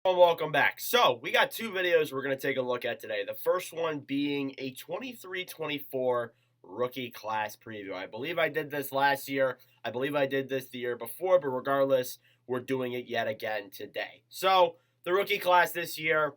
And welcome back. So, we got two videos we're going to take a look at today. The first one being a 23-24 rookie class preview. I believe I did this last year. I believe I did this the year before, but regardless, we're doing it yet again today. So, the rookie class this year,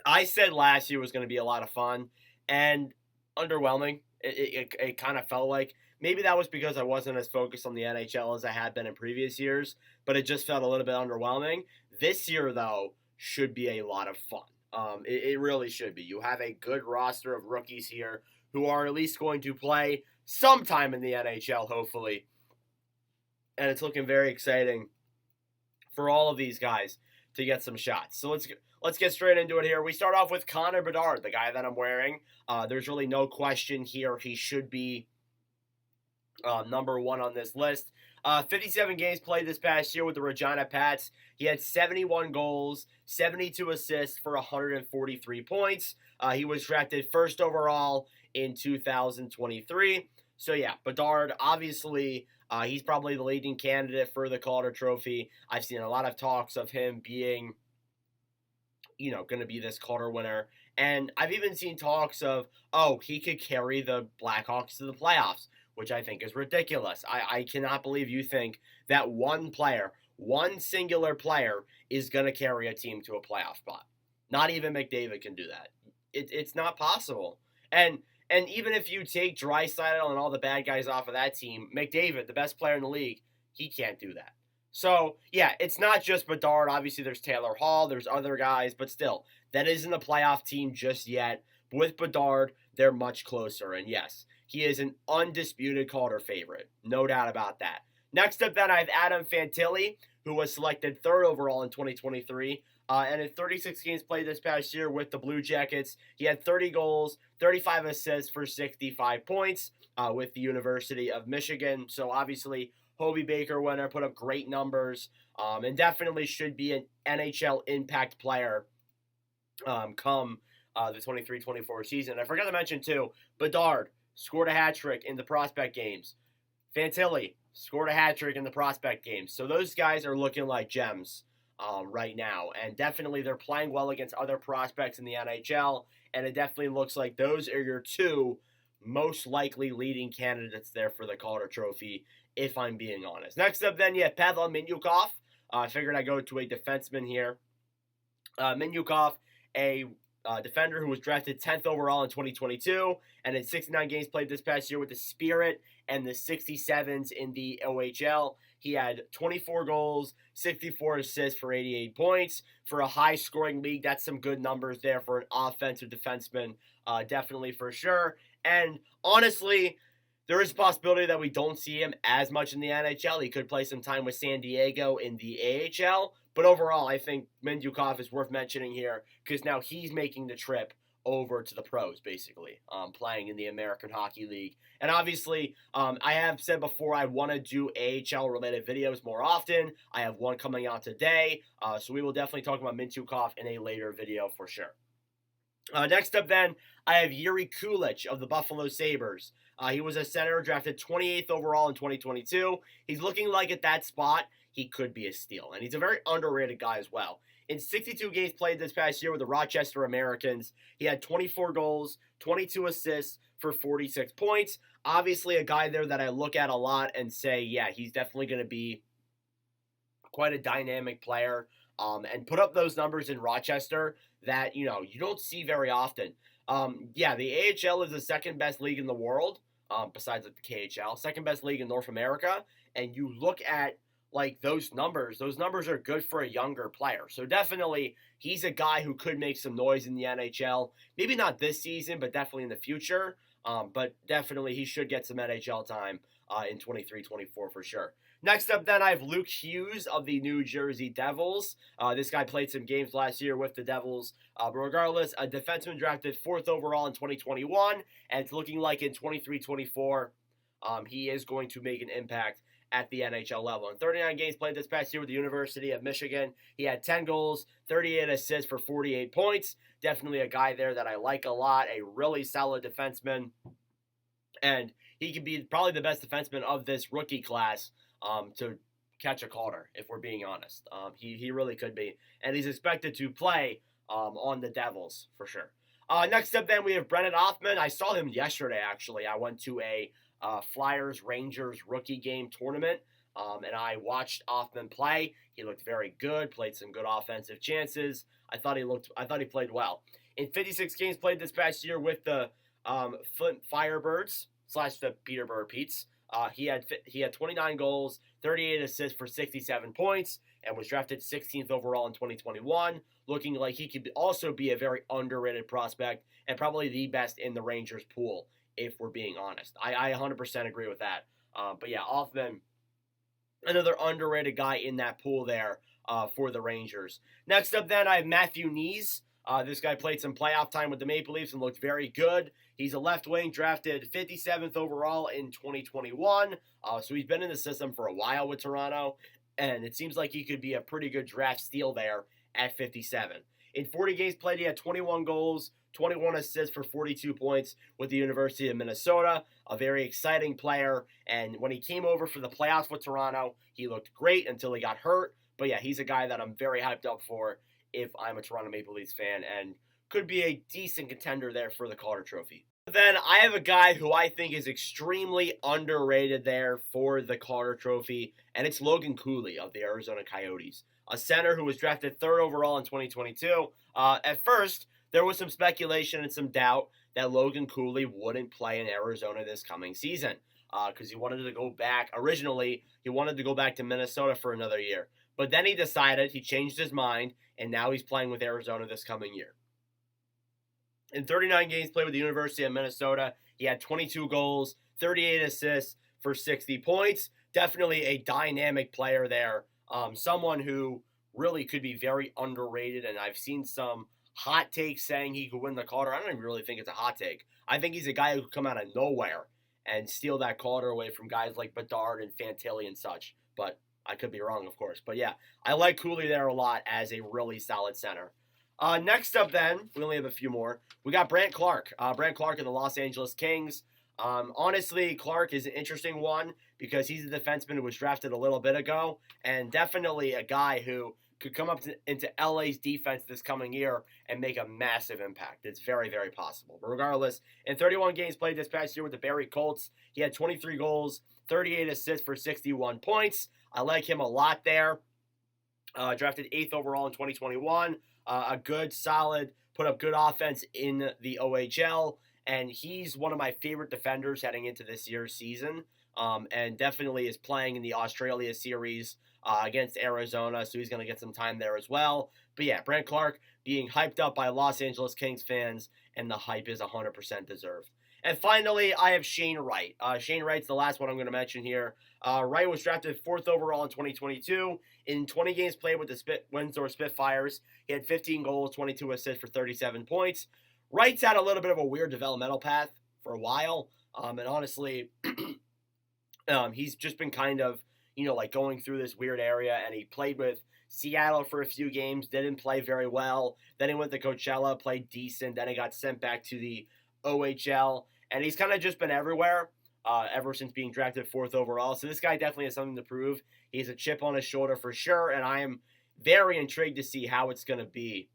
I said last year was going to be a lot of fun and underwhelming. It kind of felt like maybe that was because I wasn't as focused on the NHL as I had been in previous years, but it just felt a little bit underwhelming. This year, though, should be a lot of fun. It really should be. You have a good roster of rookies here who are at least going to play sometime in the NHL, hopefully. And it's looking very exciting for all of these guys to get some shots. So let's get straight into it here. We start off with Connor Bedard, the guy that I'm wearing. There's really no question here. He should be number one on this list. 57 games played this past year with the Regina Pats. He had 71 goals, 72 assists for 143 points. He was drafted first overall in 2023. So yeah, Bedard, obviously, he's probably the leading candidate for the Calder Trophy. I've seen a lot of talks of him being, going to be this Calder winner. And I've even seen talks of, he could carry the Blackhawks to the playoffs, which I think is ridiculous. I cannot believe you think that one singular player, is going to carry a team to a playoff spot. Not even McDavid can do that. It's not possible. And even if you take Draisaitl and all the bad guys off of that team, McDavid, the best player in the league, he can't do that. So, yeah, it's not just Bedard. Obviously, there's Taylor Hall. There's other guys. But still, that isn't a playoff team just yet. With Bedard, they're much closer. And yes, he is an undisputed Calder favorite. No doubt about that. Next up, then, I have Adam Fantilli, who was selected third overall in 2023. And in 36 games played this past year with the Blue Jackets, he had 30 goals, 35 assists for 65 points with the University of Michigan. So obviously, Hobey Baker winner, put up great numbers, and definitely should be an NHL impact player come the 23-24 season. I forgot to mention, too, Bedard scored a hat trick in the prospect games. Fantilli scored a hat trick in the prospect games. So those guys are looking like gems right now. And definitely they're playing well against other prospects in the NHL. And it definitely looks like those are your two most likely leading candidates there for the Calder Trophy, if I'm being honest. Next up then, Pavel Mintyukov. I figured I'd go to a defenseman here. Mintyukov, a defender who was drafted 10th overall in 2022, and in 69 games played this past year with the Spirit and the 67s in the OHL. He had 24 goals, 64 assists for 88 points. For a high-scoring league, that's some good numbers there for an offensive defenseman, definitely for sure. And honestly, there is a possibility that we don't see him as much in the NHL. He could play some time with San Diego in the AHL. But overall, I think Mintyukov is worth mentioning here because now he's making the trip over to the pros, basically, playing in the American Hockey League. And obviously, I have said before I want to do AHL-related videos more often. I have one coming out today, so we will definitely talk about Mintyukov in a later video for sure. Next up, then, I have Yuri Kulich of the Buffalo Sabres. He was a center drafted 28th overall in 2022. He's looking like at that spot, he could be a steal. And he's a very underrated guy as well. In 62 games played this past year with the Rochester Americans, he had 24 goals, 22 assists for 46 points. Obviously, a guy there that I look at a lot and say, yeah, he's definitely going to be quite a dynamic player and put up those numbers in Rochester that, you don't see very often. The AHL is the second best league in the world, besides the KHL, second best league in North America, and you look at those numbers are good for a younger player. So definitely he's a guy who could make some noise in the NHL. Maybe not this season, but definitely in the future. But definitely he should get some NHL time in 23-24 for sure. Next up, then, I have Luke Hughes of the New Jersey Devils. This guy played some games last year with the Devils. But regardless, a defenseman drafted 4th overall in 2021, and it's looking like in 23-24, he is going to make an impact at the NHL level. In 39 games played this past year with the University of Michigan, he had 10 goals, 38 assists for 48 points. Definitely a guy there that I like a lot, a really solid defenseman. And he could be probably the best defenseman of this rookie class to catch a Calder, if we're being honest. He really could be. And he's expected to play on the Devils, for sure. Next up, then, we have Brennan Othmann. I saw him yesterday, actually. I went to a Flyers-Rangers rookie game tournament, and I watched Othmann play. He looked very good, played some good offensive chances. I thought he played well. In 56 games played this past year with the Flint Firebirds / the Peterborough Petes, he had 29 goals, 38 assists for 67 points, and was drafted 16th overall in 2021, looking like he could also be a very underrated prospect and probably the best in the Rangers pool, if we're being honest. I 100% agree with that. But yeah, Othmann, another underrated guy in that pool there for the Rangers. Next up then, I have Matthew Knies. This guy played some playoff time with the Maple Leafs and looked very good. He's a left wing, drafted 57th overall in 2021. So he's been in the system for a while with Toronto, and it seems like he could be a pretty good draft steal there at 57. In 40 games played, he had 21 goals, 21 assists for 42 points with the University of Minnesota. A very exciting player, and when he came over for the playoffs with Toronto, he looked great until he got hurt. But yeah, he's a guy that I'm very hyped up for if I'm a Toronto Maple Leafs fan, and could be a decent contender there for the Calder Trophy. Then I have a guy who I think is extremely underrated there for the Calder Trophy, and it's Logan Cooley of the Arizona Coyotes, a center who was drafted 3rd overall in 2022. At first, there was some speculation and some doubt that Logan Cooley wouldn't play in Arizona this coming season because he wanted to go back. Originally, he wanted to go back to Minnesota for another year. But then he changed his mind, and now he's playing with Arizona this coming year. In 39 games played with the University of Minnesota, he had 22 goals, 38 assists for 60 points. Definitely a dynamic player there. Someone who really could be very underrated, and I've seen some hot takes saying he could win the Calder. I don't even really think it's a hot take. I think he's a guy who could come out of nowhere and steal that Calder away from guys like Bedard and Fantilli and such. But I could be wrong, of course. But yeah, I like Cooley there a lot as a really solid center. Next up then, we only have a few more. We got Brandt Clarke. Brandt Clarke of the Los Angeles Kings. Honestly, Clarke is an interesting one because he's a defenseman who was drafted a little bit ago, and definitely a guy who could come up into LA's defense this coming year and make a massive impact. It's very, very possible. But regardless, in 31 games played this past year with the Barrie Colts, he had 23 goals, 38 assists for 61 points. I like him a lot there. Drafted 8th overall in 2021. A good, solid, put up good offense in the OHL, and he's one of my favorite defenders heading into this year's season, and definitely is playing in the Australia series against Arizona, so he's going to get some time there as well. But yeah, Brandt Clarke being hyped up by Los Angeles Kings fans, and the hype is 100% deserved. And finally, I have Shane Wright. Shane Wright's the last one I'm going to mention here. Wright was drafted 4th overall in 2022. In 20 games played with the Windsor Spitfires, he had 15 goals, 22 assists for 37 points. Wright's had a little bit of a weird developmental path for a while. And honestly, he's just been kind of, like going through this weird area. And he played with Seattle for a few games, didn't play very well. Then he went to Coachella, played decent. Then he got sent back to the OHL, and he's kind of just been everywhere ever since being drafted 4th overall. So this guy definitely has something to prove. He's a chip on his shoulder for sure, and I am very intrigued to see how it's going to be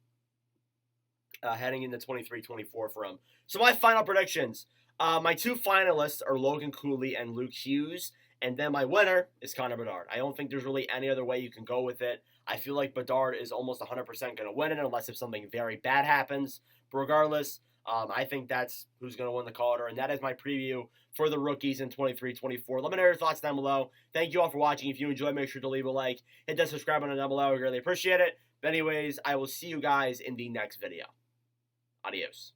heading into 23-24 for him. So my final predictions. My 2 finalists are Logan Cooley and Luke Hughes, and then my winner is Connor Bedard. I don't think there's really any other way you can go with it. I feel like Bedard is almost 100% going to win it unless if something very bad happens. But regardless, I think that's who's going to win the Calder, and that is my preview for the rookies in 23-24. Let me know your thoughts down below. Thank you all for watching. If you enjoyed, make sure to leave a like. Hit that subscribe button down below. I really appreciate it. But anyways, I will see you guys in the next video. Adios.